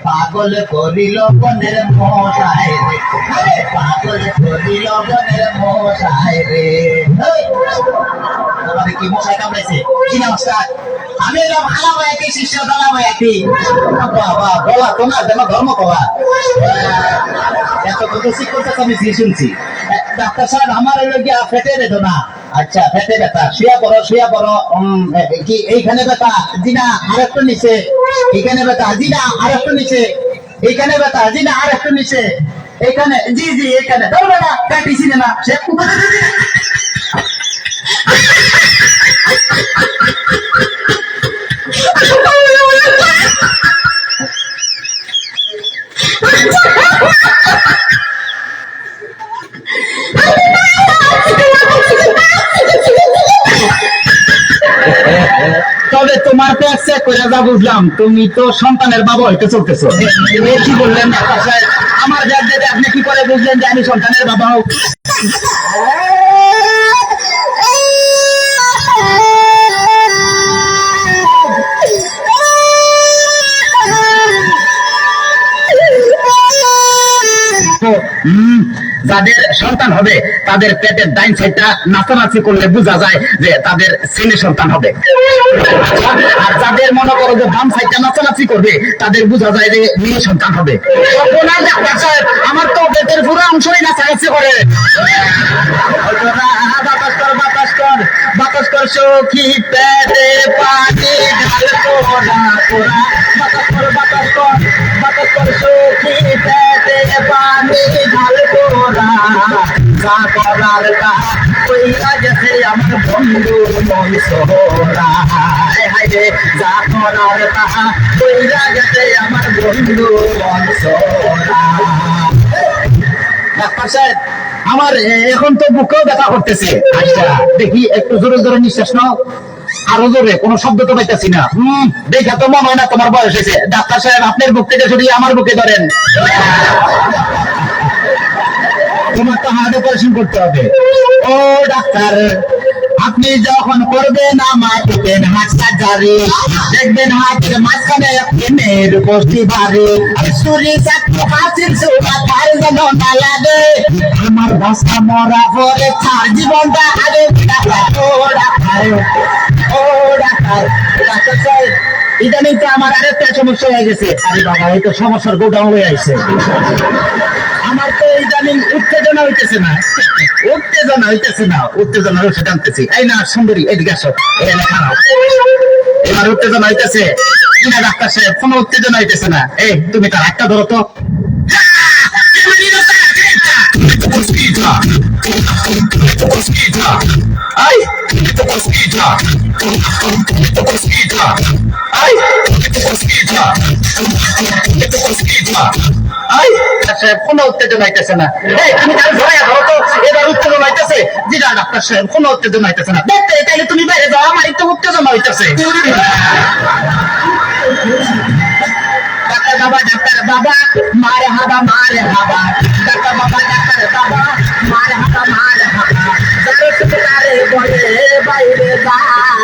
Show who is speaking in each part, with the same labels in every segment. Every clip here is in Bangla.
Speaker 1: পাগল করিল বনের মশাই রে, পাগল করিল বনের মশাই রে। তোমাদের কি মশাই কামড়াইছে? কি নমস্কার, আমি এলাম আলাম একই শিষ্য দালাম একই। বাবা বলা তোমার যেন ধর্ম কবা এত কত শিক্ষক আমি শুনছি। ডাক্তার সাহেব আমার এলো গিয়া ফেটে বেদনা। আচ্ছা ফেটে ব্যথা, শুয়া পড়ো কি এইখানে ব্যথা? জি না আর একটু নিচে। এইখানে ব্যথা? জি না আর একটু নিচে। এইখানে ব্যথা? জি না আর একটু নিচে। এইখানে? জি জি এইখানে। ধরবে না কাটিছি না সে তবে তোমার পেট চেক করে যা বুঝলাম তুমি তো সন্তানের বাবা হইতে চলতেছো। কি বললেন ডাক্তার সাহেব? আমার ব্যাগ দেখে আপনি কি করে বুঝলেন যে আমি সন্তানের বাবা হোক? যাদের সন্তান হবে তাদের পেটের ডাইন সাইডটা নাচানাচি করলে বোঝা যায় যে তাদের ছেলে সন্তান হবে, আর যাদের মনে করো যে বাম সাইডটা নাচানাচি করবে তাদের বোঝা যায় যে মেয়ে সন্তান হবে। আমার তো পেটের পুরো অংশই নাচানাচি করে। বাতাস কর বাতাস কর সখী পেটে পানি ঢালতো না তোরা। বাতাস কর বাতাস কর বাতাস কর সখী পেটে পানি ঢালতো না। যা করার তা কইরা গেছে আমার বন্ধুর মন সোহরা। হায়রে যা করার তা কইরা গেছে আমার বন্ধুর মন সোহরা। ডাক্তার সাহেব আমার এখন তো বুকেও ব্যথা করতেছে। আচ্ছা দেখি একটু জোরে জোরে নিঃশ্বাস নাও, আরো জোরে। কোনো শব্দ তো পাইতেছি না। দেখা তো মনে হয় না তোমার বয়স হয়েছে। ডাক্তার সাহেব আপনার বুক থেকে সরিয়ে আমার বুকে ধরেন। তোমার তো হার্ট অপারেশন করতে হবে। ও ডাক্তার আপনি যখন করবেন আমার বুকের হাতটা জারি, দেখবেন হাতের মাঝখানে প্রেমের বস্তি ভারী। সুরি চাকু হাসির সুরা তার যেন না লাগে, আমার ভাষা মরা পরে তার জীবনটা আগে। ও ডাক্তার ও ডাক্তার ডাক্তার সাহেব ইদানিং তো আমার আরেকটা সমস্যা হয়ে গেছে। আরে বাবা এই তো সমস্যার গোডাউন হয়ে আসছে। আমার তো ইদানিং উত্তেজনা হইতেছে না, উত্তেজনা হইতেছে না, উত্তেজনা রসে টানতেছি। এই না সুন্দরী এদিকে আসো, এখানে খারাপ। এবার উত্তেজনা হইতেছে কিনা ডাক্তার সাহেব? কোনো উত্তেজনা হইতেছে না। এই তুমি তার একটা ধরো তো। কোনো উত্তেজনা হইতেছে না। তুমি তার ধরে ধরো তো। এবার উত্তেজনা হইতেছে। জি না ডাক্তার সাহেব কোনো উত্তেজনা হইতেছে না। দেখতে তাইলে তুমি বাইরে যাও, আমার একটু উত্তেজনা হইতেছে। ডাক্তার বাবা ডাক্তার বাবা মারে হাবা মারে হাবা। ডাক্তার বাবা ডাক্তার বাবা মারে হাবা মারে হাবা। যারো সুতারে বলে বাইরে যাও।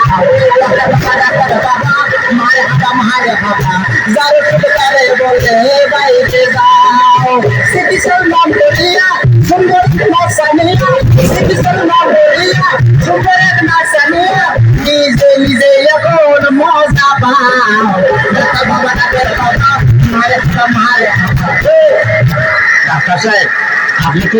Speaker 1: ডাক্তার বাবা ডাক্তার বাবা মারে হাবা মারে হাবা। যারো সুতারে বলে বাইরে যাও। সিটিসের নাম করিয়া সুন্দর নাচানিয়া, সিটিসের নাম করিয়া সুন্দর এক নাচানিয়া, নিজে নিজে এখন মজা পাও। ডাক্তার বাবা ডাক্তার বাবা মারে হাবা মারে হাবা। ডাক্তার সাহেব আপনি কি